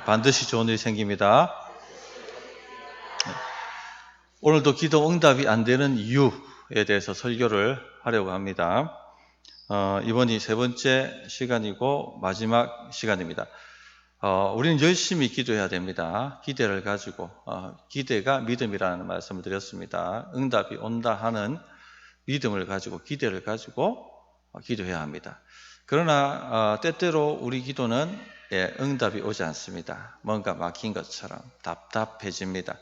반드시 좋은 일이 생깁니다. 오늘도 기도 응답이 안 되는 이유에 대해서 설교를 하려고 합니다. 이번이 세 번째 시간이고 마지막 시간입니다. 우리는 열심히 기도해야 됩니다. 기대를 가지고 기대가 믿음이라는 말씀을 드렸습니다. 응답이 온다 하는 믿음을 가지고 기대를 가지고 기도해야 합니다. 그러나 때때로 우리 기도는 응답이 오지 않습니다. 뭔가 막힌 것처럼 답답해집니다.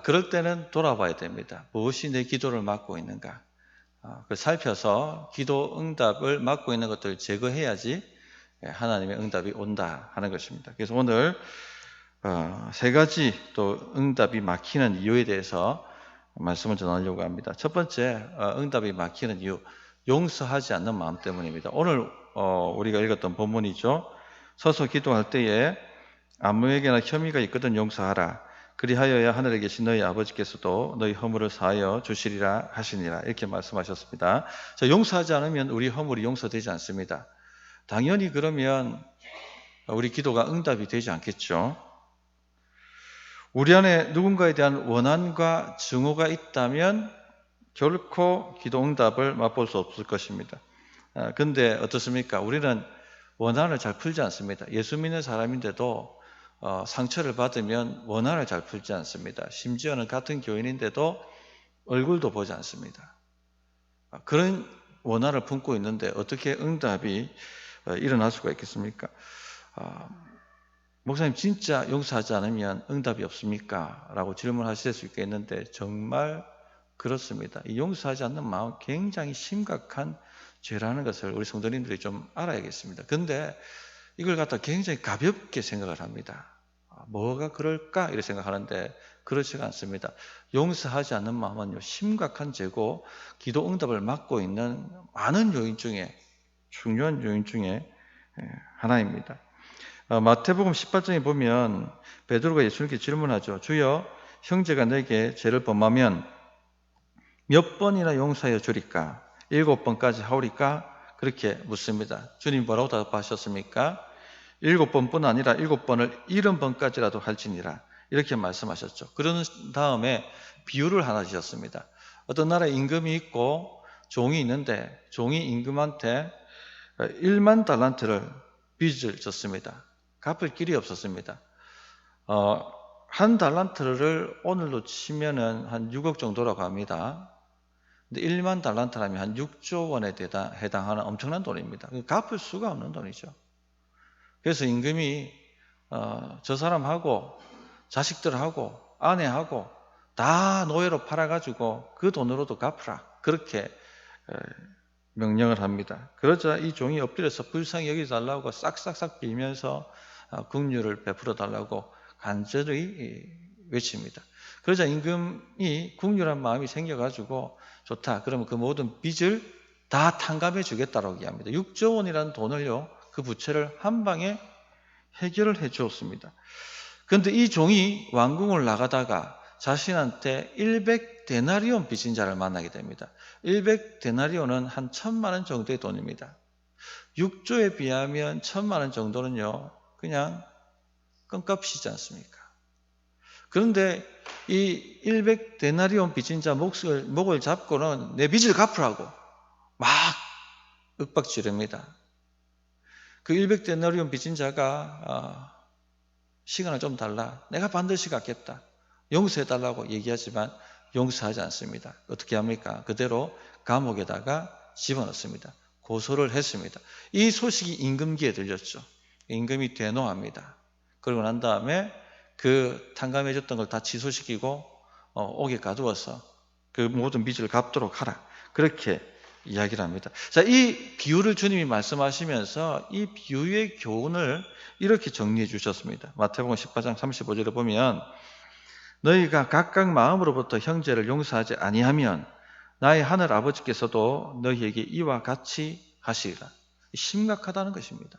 그럴 때는 돌아봐야 됩니다. 무엇이 내 기도를 막고 있는가? 살펴서 기도 응답을 막고 있는 것들을 제거해야지 하나님의 응답이 온다 하는 것입니다. 그래서 오늘 세 가지 또 응답이 막히는 이유에 대해서 말씀을 전하려고 합니다. 첫 번째, 응답이 막히는 이유, 용서하지 않는 마음 때문입니다. 오늘 우리가 읽었던 본문이죠. 서서 기도할 때에 아무에게나 혐의가 있거든 용서하라. 그리하여야 하늘에 계신 너희 아버지께서도 너희 허물을 사하여 주시리라 하시니라. 이렇게 말씀하셨습니다. 자, 용서하지 않으면 우리 허물이 용서되지 않습니다. 당연히 그러면 우리 기도가 응답이 되지 않겠죠. 우리 안에 누군가에 대한 원한과 증오가 있다면 결코 기도 응답을 맛볼 수 없을 것입니다. 근데 어떻습니까? 우리는 원한을 잘 풀지 않습니다. 예수 믿는 사람인데도 상처를 받으면 원한을 잘 풀지 않습니다. 심지어는 같은 교인인데도 얼굴도 보지 않습니다. 그런 원한을 품고 있는데 어떻게 응답이 일어날 수가 있겠습니까? 목사님 진짜 용서하지 않으면 응답이 없습니까? 라고 질문하실 수 있겠는데 정말 그렇습니다. 이 용서하지 않는 마음은 굉장히 심각한 죄라는 것을 우리 성도님들이 좀 알아야겠습니다. 근데 이걸 갖다 굉장히 가볍게 생각을 합니다. 뭐가 그럴까? 이렇게 생각하는데 그렇지가 않습니다. 용서하지 않는 마음은 심각한 죄고 기도 응답을 막고 있는 많은 요인 중에 중요한 요인 중에 하나입니다. 마태복음 18장에 보면 베드로가 예수님께 질문하죠. 주여, 형제가 내게 죄를 범하면 몇 번이나 용서하여 주리까? 7번까지 하오리까? 그렇게 묻습니다. 주님 뭐라고 답하셨습니까? 7번뿐 아니라 7번을 70번까지라도 할지니라. 이렇게 말씀하셨죠. 그런 다음에 비유를 하나 주셨습니다. 어떤 나라에 임금이 있고 종이 있는데 종이 임금한테 1만 달란트를 빚을 졌습니다. 갚을 길이 없었습니다. 한 달란트를 오늘로 치면은 한 6억 정도라고 합니다. 근데 1만 달란트라면 한 6조 원에 해당하는 엄청난 돈입니다. 갚을 수가 없는 돈이죠. 그래서 임금이 저 사람하고 자식들하고 아내하고 다 노예로 팔아가지고 그 돈으로도 갚으라. 그렇게 명령을 합니다. 그러자 이 종이 엎드려서 불쌍히 여기달라고 싹싹싹 빌면서 긍휼을 베풀어 달라고 간절히 외칩니다. 그러자 임금이 긍휼한 마음이 생겨가지고 좋다. 그러면 그 모든 빚을 다 탕감해 주겠다라고 이야기합니다. 6조 원이라는 돈을요, 그 부채를 한 방에 해결을 해 주었습니다. 그런데 이 종이 왕궁을 나가다가 자신한테 100데나리온 빚진 자를 만나게 됩니다. 100데나리온은 한 1,000만 원 정도의 돈입니다. 6조에 비하면 1,000만 원 정도는요, 그냥 껌값이지 않습니까? 그런데 이 100데나리온 빚진 자 목을 잡고는 내 빚을 갚으라고 막 윽박지릅니다. 그 100데나리온 빚진 자가 시간을 좀 달라. 내가 반드시 갚겠다. 용서해달라고 얘기하지만 용서하지 않습니다. 어떻게 합니까? 그대로 감옥에다가 집어넣습니다. 고소를 했습니다. 이 소식이 임금기에 들렸죠. 임금이 대노합니다. 그러고 난 다음에 그 탕감해줬던 걸 다 취소시키고 옥에 가두어서 그 모든 빚을 갚도록 하라. 그렇게 이야기를 합니다. 자, 이 비유를 주님이 말씀하시면서 이 비유의 교훈을 이렇게 정리해 주셨습니다. 마태복음 18장 35절에 보면 너희가 각각 마음으로부터 형제를 용서하지 아니하면 나의 하늘 아버지께서도 너희에게 이와 같이 하시리라. 심각하다는 것입니다.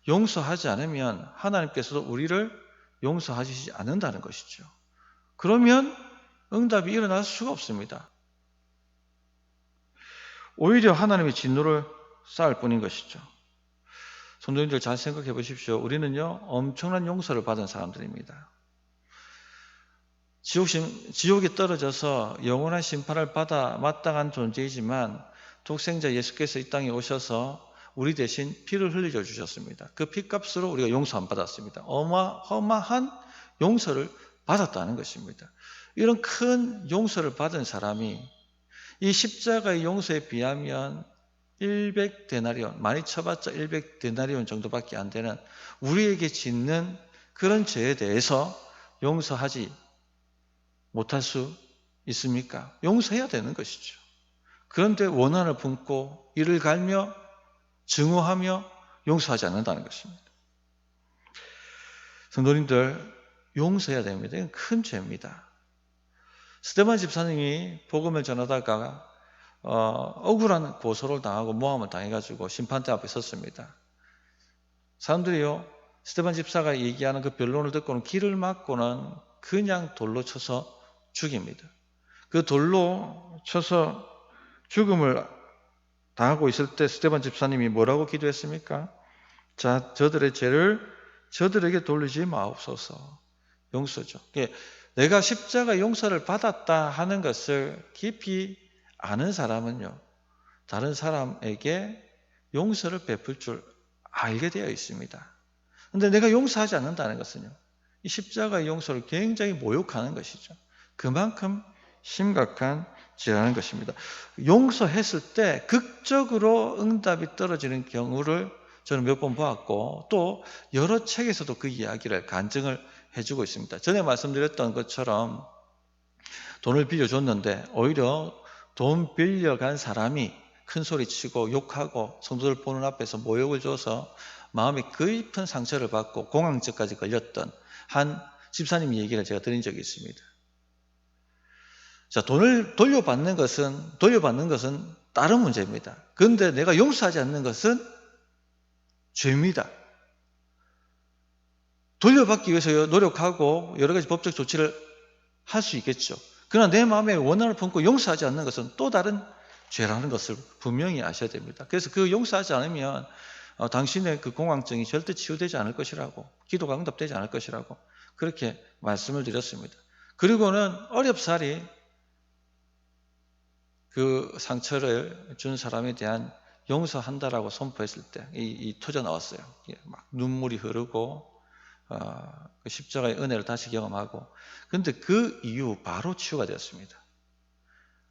용서하지 않으면 하나님께서도 우리를 용서하시지 않는다는 것이죠. 그러면 응답이 일어날 수가 없습니다. 오히려 하나님의 진노를 쌓을 뿐인 것이죠. 성도님들 잘 생각해 보십시오. 우리는요, 엄청난 용서를 받은 사람들입니다. 지옥에 떨어져서 영원한 심판을 받아 마땅한 존재이지만 독생자 예수께서 이 땅에 오셔서 우리 대신 피를 흘려 주셨습니다. 그 피값으로 우리가 용서 안 받았습니다. 어마어마한 용서를 받았다는 것입니다. 이런 큰 용서를 받은 사람이 이 십자가의 용서에 비하면 100데나리온, 많이 쳐봤자 100데나리온 정도밖에 안 되는 우리에게 짓는 그런 죄에 대해서 용서하지 못할 수 있습니까? 용서해야 되는 것이죠. 그런데 원한을 품고 이를 갈며 증오하며 용서하지 않는다는 것입니다. 성도님들, 용서해야 됩니다. 이건 큰 죄입니다. 스데반 집사님이 복음을 전하다가 억울한 고소를 당하고 모함을 당해가지고 심판대 앞에 섰습니다. 사람들이요, 스데반 집사가 얘기하는 그 변론을 듣고는 귀를 막고는 그냥 돌로 쳐서 죽입니다. 그 돌로 쳐서 죽음을 당하고 있을 때 스데반 집사님이 뭐라고 기도했습니까? 자, 저들의 죄를 저들에게 돌리지 마옵소서. 용서죠. 내가 십자가 용서를 받았다 하는 것을 깊이 아는 사람은요, 다른 사람에게 용서를 베풀 줄 알게 되어 있습니다. 그런데 내가 용서하지 않는다는 것은요, 이 십자가의 용서를 굉장히 모욕하는 것이죠. 그만큼 심각한 죄라는 것입니다. 용서했을 때 극적으로 응답이 떨어지는 경우를 저는 몇 번 보았고, 또 여러 책에서도 그 이야기를 간증을 해주고 있습니다. 전에 말씀드렸던 것처럼 돈을 빌려줬는데 오히려 돈 빌려간 사람이 큰 소리 치고 욕하고 성도들 보는 앞에서 모욕을 줘서 마음이 깊은 상처를 받고 공황증까지 걸렸던 한 집사님 얘기를 제가 들은 적이 있습니다. 자, 돈을 돌려받는 것은 다른 문제입니다. 그런데 내가 용서하지 않는 것은 죄입니다. 돌려받기 위해서 노력하고 여러 가지 법적 조치를 할 수 있겠죠. 그러나 내 마음에 원한을 품고 용서하지 않는 것은 또 다른 죄라는 것을 분명히 아셔야 됩니다. 그래서 그 용서하지 않으면 당신의 그 공황증이 절대 치유되지 않을 것이라고, 기도가 응답되지 않을 것이라고 그렇게 말씀을 드렸습니다. 그리고는 어렵사리 그 상처를 준 사람에 대한 용서한다라고 선포했을 때 터져 나왔어요. 막 눈물이 흐르고 그 십자가의 은혜를 다시 경험하고, 그런데 그 이후 바로 치유가 되었습니다.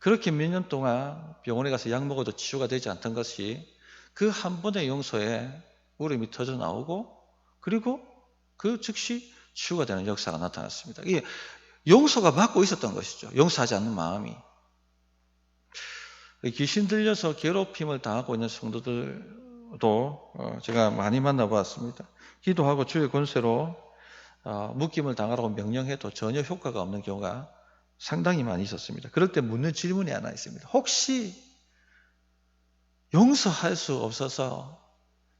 그렇게 몇 년 동안 병원에 가서 약 먹어도 치유가 되지 않던 것이 그 한 번의 용서에 울음이 터져 나오고, 그리고 그 즉시 치유가 되는 역사가 나타났습니다. 이게 용서가 받고 있었던 것이죠. 용서하지 않는 마음이. 귀신 들려서 괴롭힘을 당하고 있는 성도들도 제가 많이 만나보았습니다. 기도하고 주의 권세로 묶임을 당하라고 명령해도 전혀 효과가 없는 경우가 상당히 많이 있었습니다. 그럴 때 묻는 질문이 하나 있습니다. 혹시 용서할 수 없어서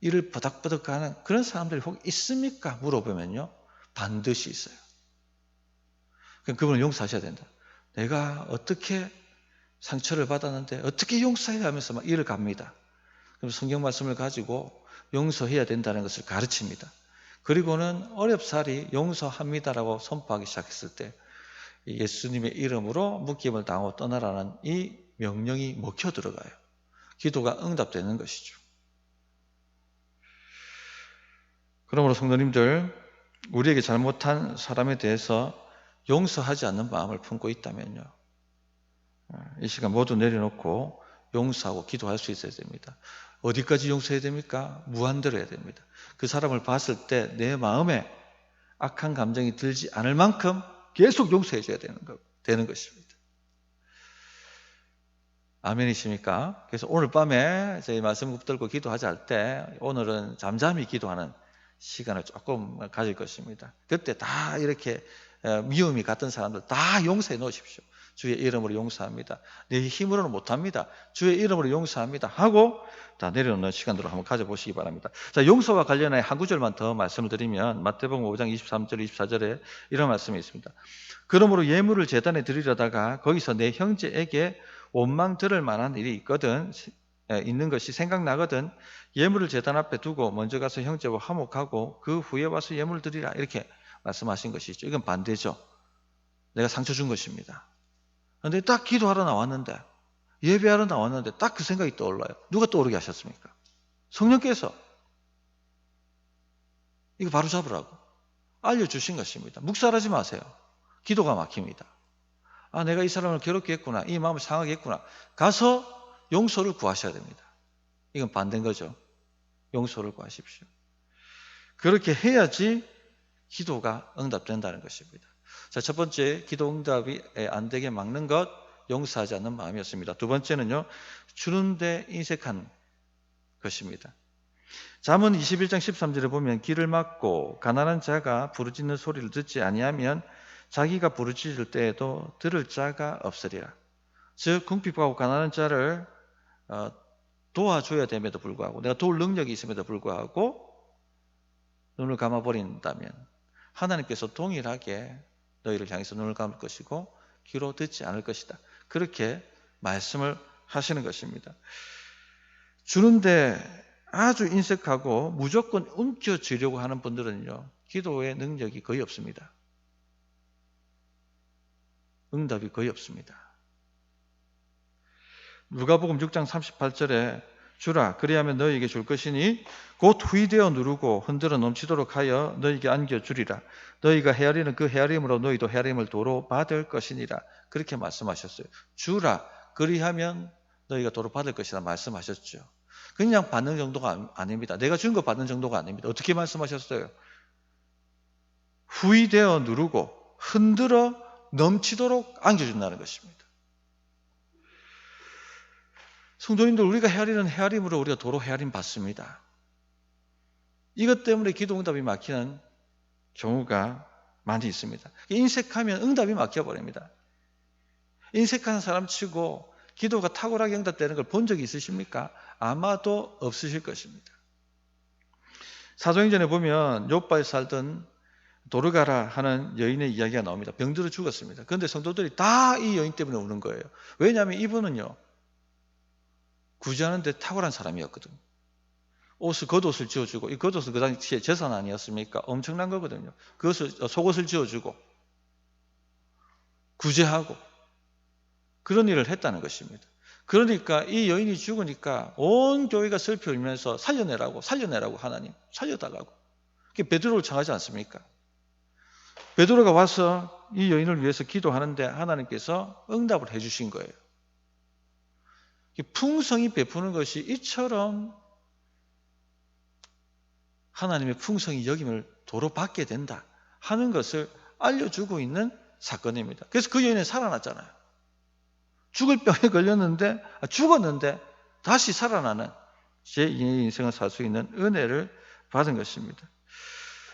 이를 버덕버덕하는 그런 사람들이 혹 있습니까? 물어보면요, 반드시 있어요. 그럼 그분은 용서하셔야 된다. 내가 어떻게 상처를 받았는데 어떻게 용서해야 하면서 막 이를 갑니다. 그럼 성경 말씀을 가지고 용서해야 된다는 것을 가르칩니다. 그리고는 어렵사리 용서합니다라고 선포하기 시작했을 때 예수님의 이름으로 묶임을 당하고 떠나라는 이 명령이 먹혀 들어가요. 기도가 응답되는 것이죠. 그러므로 성도님들, 우리에게 잘못한 사람에 대해서 용서하지 않는 마음을 품고 있다면요, 이 시간 모두 내려놓고 용서하고 기도할 수 있어야 됩니다. 어디까지 용서해야 됩니까? 무한대로 해야 됩니다. 그 사람을 봤을 때 내 마음에 악한 감정이 들지 않을 만큼 계속 용서해 줘야 되는 것입니다. 아멘이십니까? 그래서 오늘 밤에 저희 말씀 붙들고 기도하자 할 때 오늘은 잠잠히 기도하는 시간을 조금 가질 것입니다. 그때 다 이렇게 미움이 같은 사람들 다 용서해 놓으십시오. 주의 이름으로 용서합니다. 내 힘으로는 못합니다. 주의 이름으로 용서합니다. 하고 다 내려놓는 시간으로 한번 가져보시기 바랍니다. 자, 용서와 관련해 한 구절만 더 말씀을 드리면 마태복음 5장 23절 24절에 이런 말씀이 있습니다. 그러므로 예물을 제단에 드리려다가 거기서 내 형제에게 원망 들을 만한 일이 있거든 있는 것이 생각나거든 예물을 제단 앞에 두고 먼저 가서 형제와 화목하고 그 후에 와서 예물 드리라 이렇게 말씀하신 것이죠. 이건 반대죠. 내가 상처 준 것입니다. 그런데 딱 기도하러 나왔는데 예배하러 나왔는데 딱 그 생각이 떠올라요. 누가 떠오르게 하셨습니까? 성령께서 이거 바로 잡으라고 알려주신 것입니다. 묵살하지 마세요. 기도가 막힙니다. 아, 내가 이 사람을 괴롭게 했구나. 이 마음을 상하게 했구나. 가서 용서를 구하셔야 됩니다. 이건 반대인 거죠. 용서를 구하십시오. 그렇게 해야지 기도가 응답된다는 것입니다. 자, 첫 번째, 기도 응답이 안 되게 막는 것, 용서하지 않는 마음이었습니다. 두 번째는요, 주는데 인색한 것입니다. 잠언 21장 13절에 보면 길을 막고 가난한 자가 부르짖는 소리를 듣지 아니하면 자기가 부르짖을 때에도 들을 자가 없으리라. 즉 궁핍하고 가난한 자를 도와줘야 됨에도 불구하고 내가 도울 능력이 있음에도 불구하고 눈을 감아버린다면 하나님께서 동일하게 너희를 향해서 눈을 감을 것이고 귀로 듣지 않을 것이다. 그렇게 말씀을 하시는 것입니다. 주는데 아주 인색하고 무조건 움켜쥐려고 하는 분들은요, 기도의 능력이 거의 없습니다. 응답이 거의 없습니다. 누가복음 6장 38절에 주라 그리하면 너희에게 줄 것이니 곧 후이되어 누르고 흔들어 넘치도록 하여 너희에게 안겨주리라. 너희가 헤아리는 그 헤아림으로 너희도 헤아림을 도로 받을 것이니라. 그렇게 말씀하셨어요. 주라 그리하면 너희가 도로 받을 것이라 말씀하셨죠. 그냥 받는 정도가 아닙니다. 내가 준 거 받는 정도가 아닙니다. 어떻게 말씀하셨어요? 후이되어 누르고 흔들어 넘치도록 안겨준다는 것입니다. 성도님들, 우리가 헤아리는 헤아림으로 우리가 도로 헤아림 받습니다. 이것 때문에 기도 응답이 막히는 경우가 많이 있습니다. 인색하면 응답이 막혀버립니다. 인색한 사람 치고 기도가 탁월하게 응답되는 걸 본 적이 있으십니까? 아마도 없으실 것입니다. 사도행전에 보면 욥바에 살던 도르가라 하는 여인의 이야기가 나옵니다. 병들어 죽었습니다. 그런데 성도들이 다 이 여인 때문에 우는 거예요. 왜냐하면 이분은요, 구제하는 데 탁월한 사람이었거든요. 겉옷을 지어주고, 이 겉옷은 그 당시에 재산 아니었습니까? 엄청난 거거든요. 속옷을 지어주고, 구제하고, 그런 일을 했다는 것입니다. 그러니까 이 여인이 죽으니까 온 교회가 슬피 울면서 살려내라고 하나님, 살려달라고. 베드로를 청하지 않습니까? 베드로가 와서 이 여인을 위해서 기도하는데 하나님께서 응답을 해주신 거예요. 풍성히 베푸는 것이 이처럼 하나님의 풍성히 여김을 도로 받게 된다 하는 것을 알려주고 있는 사건입니다. 그래서 그 여인은 살아났잖아요. 죽을 병에 걸렸는데, 죽었는데 다시 살아나는 제2의 인생을 살 수 있는 은혜를 받은 것입니다.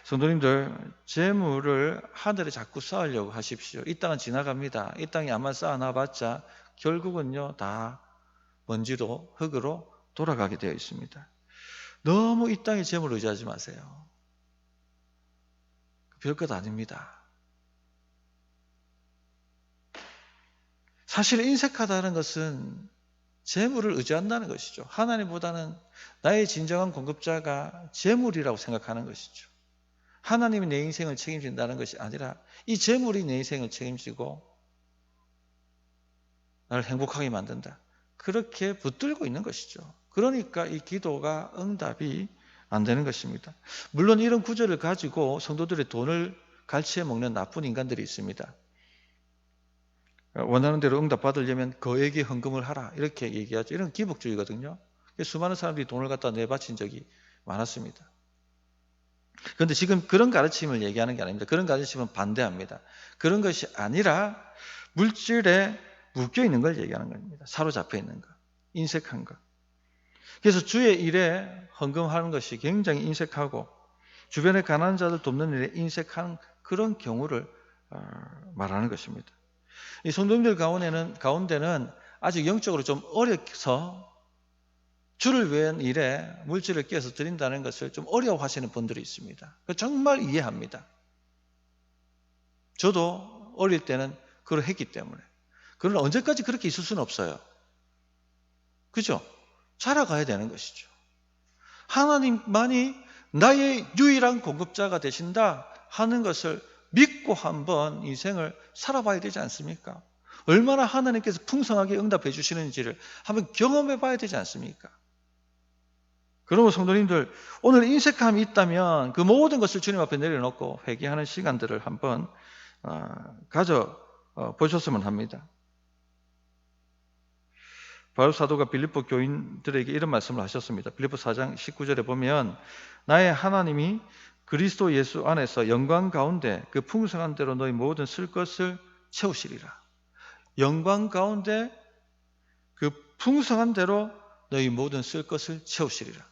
성도님들, 재물을 하늘에 자꾸 쌓으려고 하십시오. 이 땅은 지나갑니다. 이 땅에 아마 쌓아놔봤자 결국은요 다 먼지로 흙으로 돌아가게 되어 있습니다. 너무 이 땅의 재물을 의지하지 마세요. 별것 아닙니다. 사실 인색하다는 것은 재물을 의지한다는 것이죠. 하나님보다는 나의 진정한 공급자가 재물이라고 생각하는 것이죠. 하나님이 내 인생을 책임진다는 것이 아니라 이 재물이 내 인생을 책임지고 나를 행복하게 만든다. 그렇게 붙들고 있는 것이죠. 그러니까 이 기도가 응답이 안 되는 것입니다. 물론 이런 구절을 가지고 성도들의 돈을 갈취해 먹는 나쁜 인간들이 있습니다. 원하는 대로 응답 받으려면 거액의 헌금을 하라 이렇게 얘기하죠. 이런 기복주의거든요. 수많은 사람들이 돈을 갖다 내바친 적이 많았습니다. 그런데 지금 그런 가르침을 얘기하는 게 아닙니다. 그런 가르침은 반대합니다. 그런 것이 아니라 물질에 묶여 있는 걸 얘기하는 겁니다. 사로잡혀 있는 것, 인색한 것. 그래서 주의 일에 헌금하는 것이 굉장히 인색하고 주변의 가난한 자들 돕는 일에 인색한 그런 경우를 말하는 것입니다. 이 성도님들 가운데는 아직 영적으로 좀 어려서 주를 위한 일에 물질을 끼워서 드린다는 것을 좀 어려워하시는 분들이 있습니다. 정말 이해합니다. 저도 어릴 때는 그걸 했기 때문에. 그러나 언제까지 그렇게 있을 수는 없어요. 그죠? 자라가야 되는 것이죠. 하나님만이 나의 유일한 공급자가 되신다 하는 것을 믿고 한번 인생을 살아봐야 되지 않습니까? 얼마나 하나님께서 풍성하게 응답해 주시는지를 한번 경험해 봐야 되지 않습니까? 그러므로 성도님들, 오늘 인색함이 있다면 그 모든 것을 주님 앞에 내려놓고 회개하는 시간들을 한번 가져 보셨으면 합니다. 바울 사도가 빌립보 교인들에게 이런 말씀을 하셨습니다. 빌립보 4장 19절에 보면 나의 하나님이 그리스도 예수 안에서 영광 가운데 그 풍성한 대로 너희 모든 쓸 것을 채우시리라. 영광 가운데 그 풍성한 대로 너희 모든 쓸 것을 채우시리라.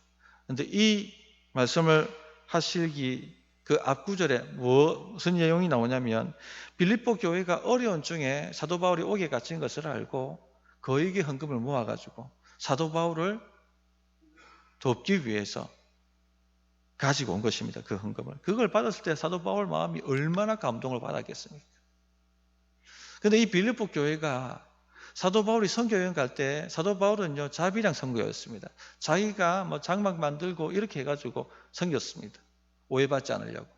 그런데 이 말씀을 하시기 그 앞구절에 무슨 내용이 나오냐면 빌립보 교회가 어려운 중에 사도 바울이 옥에 갇힌 것을 알고 거액의 헌금을 모아가지고 사도 바울을 돕기 위해서 가지고 온 것입니다. 그 헌금을. 그걸 받았을 때 사도 바울 마음이 얼마나 감동을 받았겠습니까? 그런데 이 빌립보 교회가 사도 바울이 선교여행 갈 때 사도 바울은요 자비량 선교였습니다. 자기가 뭐 장막 만들고 이렇게 해가지고 섬겼습니다. 오해받지 않으려고.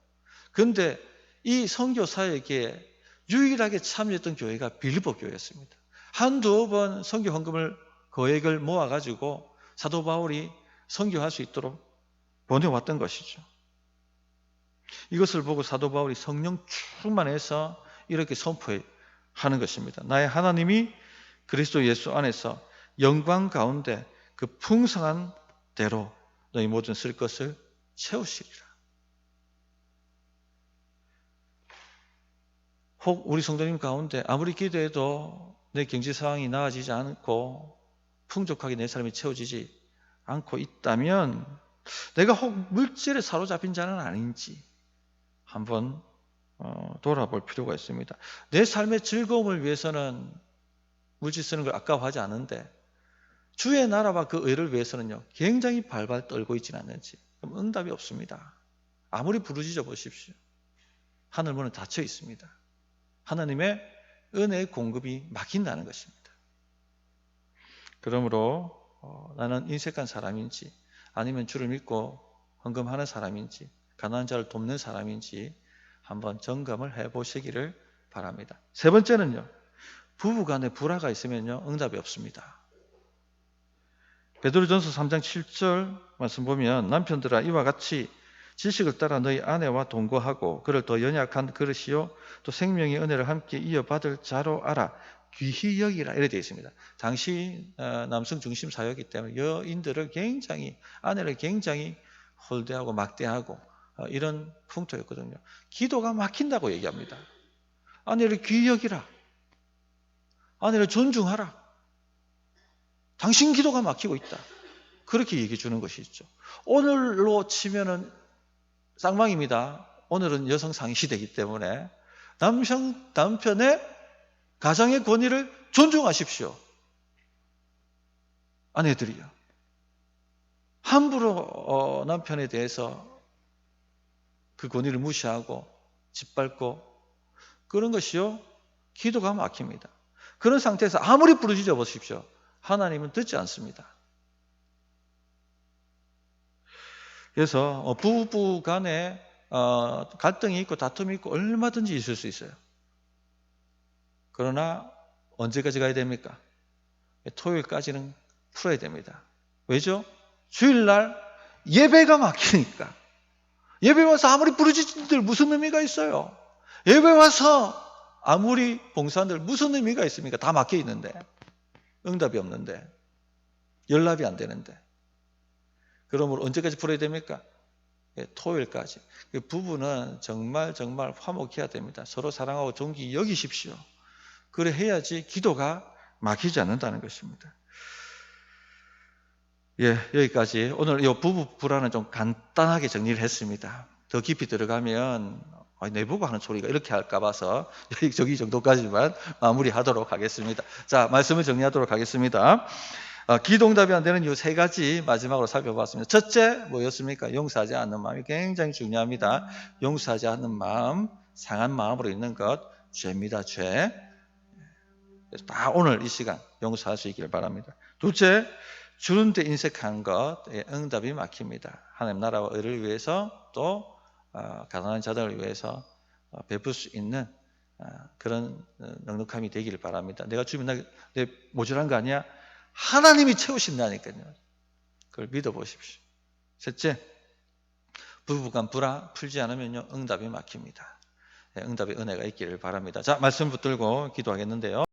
그런데 이 선교 사역에 유일하게 참여했던 교회가 빌립보 교회였습니다. 한두 번 선교 헌금을 거액을 모아가지고 사도 바울이 선교할 수 있도록 보내왔던 것이죠. 이것을 보고 사도 바울이 성령 충만해서 이렇게 선포하는 것입니다. 나의 하나님이 그리스도 예수 안에서 영광 가운데 그 풍성한 대로 너희 모든 쓸 것을 채우시리라. 혹 우리 성도님 가운데 아무리 기도해도 내 경제 상황이 나아지지 않고 풍족하게 내 삶이 채워지지 않고 있다면 내가 혹 물질에 사로잡힌 자는 아닌지 한번 돌아볼 필요가 있습니다. 내 삶의 즐거움을 위해서는 물질 쓰는 걸 아까워하지 않은데 주의 나라와 그 의를 위해서는요 굉장히 발발 떨고 있지는 않는지 그럼 응답이 없습니다. 아무리 부르짖어 보십시오. 하늘문은 닫혀 있습니다. 하나님의 은혜의 공급이 막힌다는 것입니다. 그러므로 나는 인색한 사람인지 아니면 주를 믿고 헌금하는 사람인지 가난한 자를 돕는 사람인지 한번 점검을 해보시기를 바랍니다. 세 번째는요. 부부간에 불화가 있으면요 응답이 없습니다. 베드로전서 3장 7절 말씀 보면 남편들아 이와 같이 지식을 따라 너희 아내와 동거하고 그를 더 연약한 그릇이요 또 생명의 은혜를 함께 이어받을 자로 알아 귀히 여기라 이렇게 되어 있습니다. 당시 남성 중심 사회이기 때문에 여인들을 굉장히 아내를 굉장히 홀대하고 막대하고 이런 풍토였거든요. 기도가 막힌다고 얘기합니다. 아내를 귀히 여기라. 아내를 존중하라. 당신 기도가 막히고 있다. 그렇게 얘기해 주는 것이 있죠. 오늘로 치면은 쌍방입니다. 오늘은 여성 상위 시대이기 때문에 남편의 가정의 권위를 존중하십시오. 아내들이요. 함부로 남편에 대해서 그 권위를 무시하고 짓밟고 그런 것이요. 기도가 막힙니다. 그런 상태에서 아무리 부르짖어 보십시오. 하나님은 듣지 않습니다. 그래서 부부 간에 갈등이 있고 다툼이 있고 얼마든지 있을 수 있어요. 그러나 언제까지 가야 됩니까? 토요일까지는 풀어야 됩니다. 왜죠? 주일날 예배가 막히니까. 예배 와서 아무리 부르짖들 무슨 의미가 있어요? 예배 와서 아무리 봉사한들 무슨 의미가 있습니까? 다 막혀 있는데. 응답이 없는데. 연락이 안 되는데. 그러므로 언제까지 풀어야 됩니까? 토요일까지. 부부는 정말 화목해야 됩니다. 서로 사랑하고 존귀 여기십시오. 그래 해야지 기도가 막히지 않는다는 것입니다. 예, 여기까지 오늘 이 부부 불화는 좀 간단하게 정리를 했습니다. 더 깊이 들어가면 내부가 하는 소리가 이렇게 할까 봐서 여기 정도까지만 마무리하도록 하겠습니다. 자, 말씀을 정리하도록 하겠습니다. 기도응답이 안 되는 이유 세 가지 마지막으로 살펴봤습니다. 첫째 뭐였습니까? 용서하지 않는 마음이 굉장히 중요합니다. 용서하지 않는 마음, 상한 마음으로 있는 것 죄입니다. 죄. 다 오늘 이 시간 용서할 수 있기를 바랍니다. 둘째, 주는데 인색한 것, 응답이 막힙니다. 하나님 나라와 의를 위해서 또 가난한 자들을 위해서 베풀 수 있는 그런 넉넉함이 되기를 바랍니다. 내가 주면 내 모자란 거 아니야? 하나님이 채우신다니까요. 그걸 믿어보십시오. 셋째, 부부간 불화 풀지 않으면요 응답이 막힙니다. 응답의 은혜가 있기를 바랍니다. 자, 말씀 붙들고 기도하겠는데요.